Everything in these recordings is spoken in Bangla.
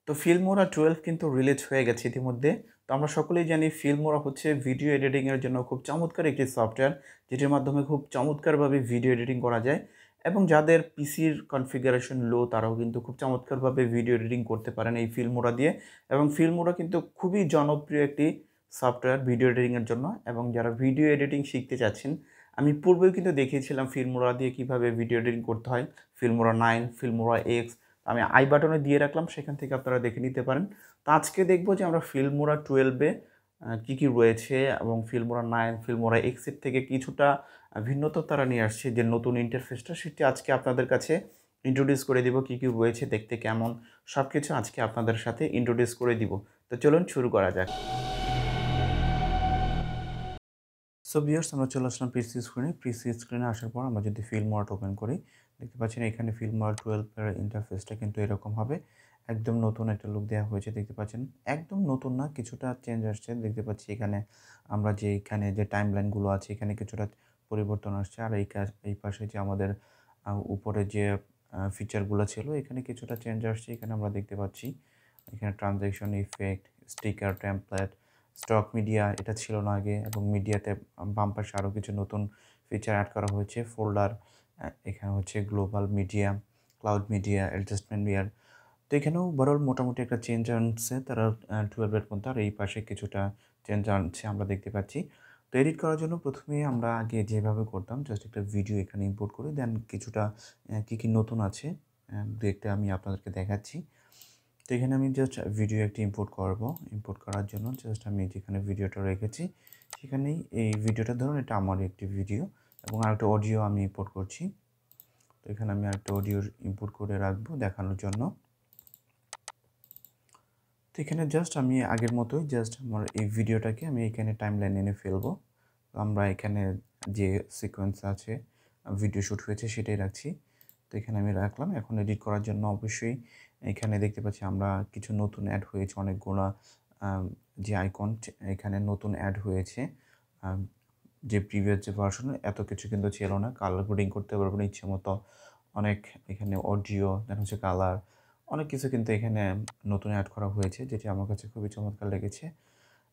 তো Filmora 12 কিন্তু রিলিজ হয়ে গেছে ইতিমধ্যে। তো আমরা সকলেই জানি Filmora হচ্ছে ভিডিও এডিটিং এর জন্য খুব চমৎকার একটি সফটওয়্যার, যেটির মাধ্যমে খুব চমৎকারভাবে ভিডিও এডিটিং করা যায় এবং যাদের পিসির কনফিগারেশন লো তারাও কিন্তু খুব চমৎকারভাবে ভিডিও এডিটিং করতে পারেন এই Filmora দিয়ে এবং Filmora কিন্তু খুবই জনপ্রিয় একটি সফটওয়্যার ভিডিও এডিটিং এর জন্য এবং যারা ভিডিও এডিটিং শিখতে চাচ্ছেন, আমি পূর্বেও কিন্তু দেখিয়েছিলাম Filmora দিয়ে কিভাবে ভিডিও এডিটিং করতে হয়। Filmora 9, Filmora X আমি আই বাটনে দিয়ে রাখলাম, সেখান থেকে আপনারা দেখে নিতে পারেন। তো আজকে দেখব যে আমরা Filmora 12 এ কী, কী রয়েছে এবং Filmora 9, Filmora X এর থেকে কিছুটা ভিন্নতা তারা নিয়ে আসছে যে নতুন ইন্টারফেসটা, সেটি আজকে আপনাদের কাছে ইন্ট্রোডিউস করে দিব। কী, কী রয়েছে, দেখতে কেমন, সবকিছু আজকে আপনাদের সাথে ইন্ট্রোডিউস করে দিব। তো চলুন শুরু করা যাক। সো ভিউয়ার্স, আমরা চলে আসলাম পিসি স্ক্রিনে। পিসি স্ক্রিনে আসার পর আমরা যদি Filmora ওপেন করি, দেখতে পাচ্ছেন এখানে Filmora 12 এর ইন্টারফেসটা কিন্তু এরকম হবে। একদম নতুন একটা লুক দেওয়া হয়েছে, দেখতে পাচ্ছেন। একদম নতুন না, কিছুটা চেঞ্জ আসছে। দেখতে পাচ্ছি এখানে আমরা যে এখানে যে টাইমলাইনগুলো আছে এখানে কিছুটা পরিবর্তন আসছে। আর এই পাশে যে আমাদের উপরে যে ফিচারগুলো ছিল এখানে কিছুটা চেঞ্জ আসছে। এখানে আমরা দেখতে পাচ্ছি এখানে transaction effect, sticker, template, stock media এটা ছিল না আগে এবং মিডিয়াতে বাম পাশে আরও কিছু নতুন ফিচার অ্যাড করা হয়েছে। ফোল্ডার, এখানে হচ্ছে global media, cloud media, adjustment layer. তো এখানেও ওভারঅল মোটামুটি একটা চেঞ্জ আনছে তারা 12 এর মধ্যে। আর এই পাশে কিছুটা চেঞ্জ আনছে আমরা দেখতে পাচ্ছি। তো এডিট করার জন্য প্রথমে আমরা আগে যেভাবে করতাম জাস্ট একটা ভিডিও এখানে ইম্পোর্ট করি, দেন কিছুটা কী, কী নতুন আছে দেখতে আমি আপনাদেরকে দেখাচ্ছি। তো এখানে আমি জাস্ট ভিডিও একটি ইম্পোর্ট করব। ইম্পোর্ট করার জন্য জাস্ট আমি যেখানে ভিডিওটা রেখেছি সেখানেই এই ভিডিওটা ধরুন এটা আমার একটি ভিডিও এবং আরেকটা অডিও আমি ইম্পোর্ট করছি। তো এখানে আমি আরেকটা অডিও ইম্পোর্ট করে রাখবো দেখানোর জন্য। তো এখানে জাস্ট আমি আগের মতোই জাস্ট আমার এই ভিডিওটাকে আমি এখানে টাইমলাইনে এনে ফেলবো। আমরা এখানে যে সিকোয়েন্স আছে ভিডিও শ্যুট হয়েছে সেটাই রাখছি। তো এখানে আমি রাখলাম। এখন এডিট করার জন্য অবশ্যই এখানে দেখতে পাচ্ছি আমরা কিছু নতুন অ্যাড হয়েছে অনেকগুলা যে আইকন এখানে নতুন অ্যাড হয়েছে। যে প্রিভিয়াস যে ভার্সন এত কিছু কিন্তু ছিল না। কালার গ্রেডিং করতে পারবেন ইচ্ছে মতো। অনেক এখানে অডিও দেন হচ্ছে কালার অনেক কিছু কিন্তু এখানে নতুন অ্যাড করা হয়েছে, যেটি আমার কাছে খুবই চমৎকার লেগেছে।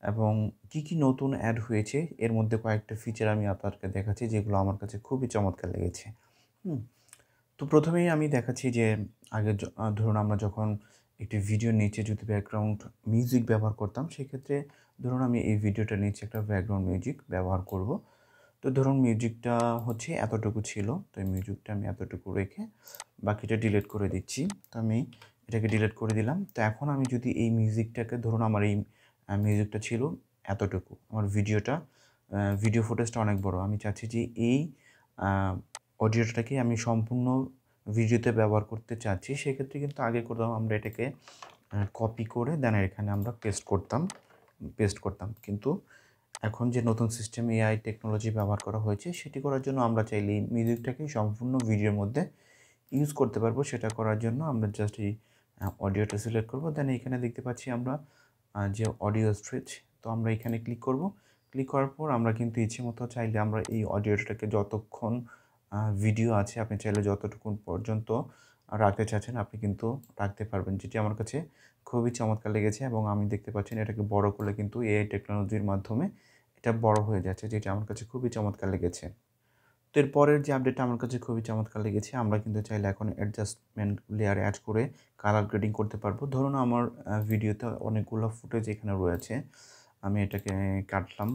এবং কী, কী নতুন অ্যাড হয়েছে এর মধ্যে কয়েকটা ফিচার আমি আপনাদেরকে দেখাচ্ছি যেগুলো আমার কাছে খুবই চমৎকার লেগেছে। তো প্রথমেই আমি দেখাচ্ছি যে আগে ধরুন আমরা যখন একটি ভিডিওর নিচে যদি ব্যাকগ্রাউন্ড মিউজিক ব্যবহার করতাম, সেক্ষেত্রে ধরুন আমি এই ভিডিওটার নিচে একটা ব্যাকগ্রাউন্ড মিউজিক ব্যবহার করব। তো ধরুন মিউজিকটা হচ্ছে এতটুকু ছিল, তো এই মিউজিকটা আমি এতটুকু রেখে বাকিটা ডিলিট করে দিচ্ছি। তো আমি এটাকে ডিলিট করে দিলাম। তো এখন আমি যদি এই মিউজিকটাকে ধরুন আমার এই মিউজিকটা ছিল এতটুকু, আমার ভিডিও ফুটেজটা অনেক বড়, আমি চাচ্ছি যে এই অডিওটাকে আমি সম্পূর্ণ ভিডিওতে ব্যবহার করতে চাচ্ছি। সেক্ষেত্রে কিন্তু আগে করতাম আমরা এটাকে কপি করে দেন এখানে আমরা পেস্ট করতাম। কিন্তু এখন যে নতুন সিস্টেম এআই টেকনোলজি ব্যবহার করা হয়েছে সেটি করার জন্য আমরা চাইলে এই মিউজিকটাকে সম্পূর্ণ ভিডিওর মধ্যে ইউজ করতে পারবো। সেটা করার জন্য আমরা জাস্ট এই অডিওটা সিলেক্ট করব, দেন এখানে দেখতে পাচ্ছি আমরা যে অডিও স্ট্রেচ, তো আমরা এখানে ক্লিক করব। ক্লিক করার পর আমরা কিন্তু ইচ্ছে মতো চাইলে আমরা এই অডিওটাকে যতক্ষণ ভিডিও আছে আপনি চাইলে যতটুকু পর্যন্ত রাখতে চাচ্ছেন আপনি কিন্তু রাখতে পারবেন, যেটি আমার কাছে খুবই চমৎকার লেগেছে। এবং আমি দেখতে পাচ্ছেন এটাকে বড় করলে কিন্তু এআই টেকনোলজির মাধ্যমে এটা বড় হয়ে যাচ্ছে, যেটা আমার কাছে খুবই চমৎকার লেগেছে। তো এর পরের যে আপডেটটা আমার কাছে খুবই চমৎকার লেগেছে, আমরা কিন্তু চাইলে এখন অ্যাডজাস্টমেন্ট লেয়ার অ্যাড করে কালার গ্রেডিং করতে পারবো। ধরুন আমার ভিডিওতে অনেকগুলো ফুটেজ এখানে রয়েছে, আমি এটাকে কাটলাম,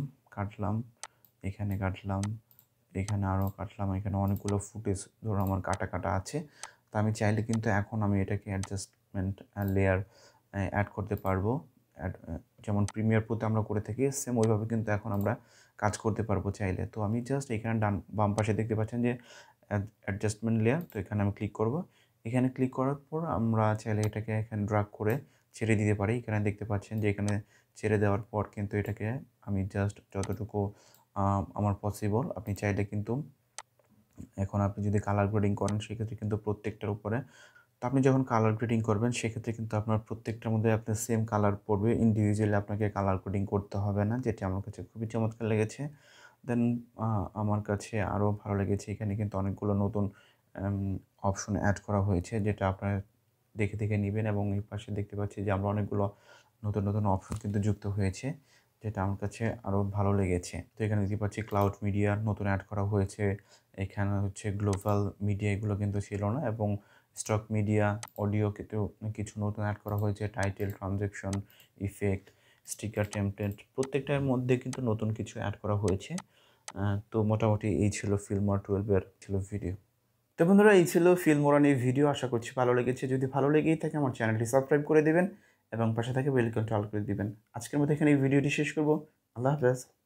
এখানে কাটলাম, এখানে আরও কাটলাম, এখানে অনেকগুলো ফুটেজ ধরুন আমার কাটা আছে। তো আমি চাইলে কিন্তু এখন আমি এটাকে অ্যাডজাস্টমেন্ট লেয়ার অ্যাড করতে পারবো। যেমন প্রিমিয়ার প্রোতে আমরা করে থাকি সেম ওইভাবে কিন্তু এখন আমরা কাজ করতে পারবো চাইলে। তো আমি জাস্ট এখানে বাম পাশে দেখতে পাচ্ছেন যে অ্যাডজাস্টমেন্ট লেয়ার, তো এখানে আমি ক্লিক করব। এখানে ক্লিক করার পর আমরা চাইলে এটাকে এখানে ড্র্যাগ করে ছেড়ে দিতে পারি। এখানে দেখতে পাচ্ছেন যে এখানে ছেড়ে দেওয়ার পর কিন্তু এটাকে আমি জাস্ট যতটুকু আমার পসিবল আপনি চাইলে কিন্তু এখন আপনি যদি কালার গ্রেডিং করেন সেক্ষেত্রে কিন্তু প্রত্যেকটার উপরে, তো আপনি যখন কালার গ্রেডিং করবেন সেক্ষেত্রে কিন্তু আপনার প্রত্যেকটার মধ্যে আপনার সেম কালার পড়বে, ইন্ডিভিজুয়ালি আপনাকে কালার গ্রেডিং করতে হবে না, যেটি আমার কাছে খুবই চমৎকার লেগেছে। দেন আমার কাছে আরও ভালো লেগেছে এখানে কিন্তু অনেকগুলো নতুন অপশন অ্যাড করা হয়েছে, যেটা আপনার দেখে দেখে নেবেন। এবং এই পাশে দেখতে পাচ্ছি যে আমরা অনেকগুলো নতুন নতুন অপশন কিন্তু যুক্ত হয়েছে, যেটা আমার কাছে আরও ভালো লেগেছে। তো এখানে দেখতে পাচ্ছি ক্লাউড মিডিয়া নতুন অ্যাড করা হয়েছে, এখানে হচ্ছে গ্লোবাল মিডিয়া এগুলো কিন্তু ছিল না, এবং স্টক মিডিয়া, অডিও কিন্তু কিছু নতুন অ্যাড করা হয়েছে, title, transaction, effect, sticker, template, প্রত্যেকটার মধ্যে কিন্তু নতুন কিছু অ্যাড করা হয়েছে। তো মোটামুটি এই ছিল ফিল্মোরা 12 এর ভিডিও। তো বন্ধুরা, এই ছিল ফিল্মোরা নিয়ে ভিডিও। আশা করছি ভালো লেগেছে। যদি ভালো লেগেই থাকে আমার চ্যানেলটি সাবস্ক্রাইব করে দিবেন এবং পাশে থাকে বেল আইকনটি অল করে দিবেন। আজকের মতো এখানে এই ভিডিওটি শেষ করব। আল্লাহ হাফেজ।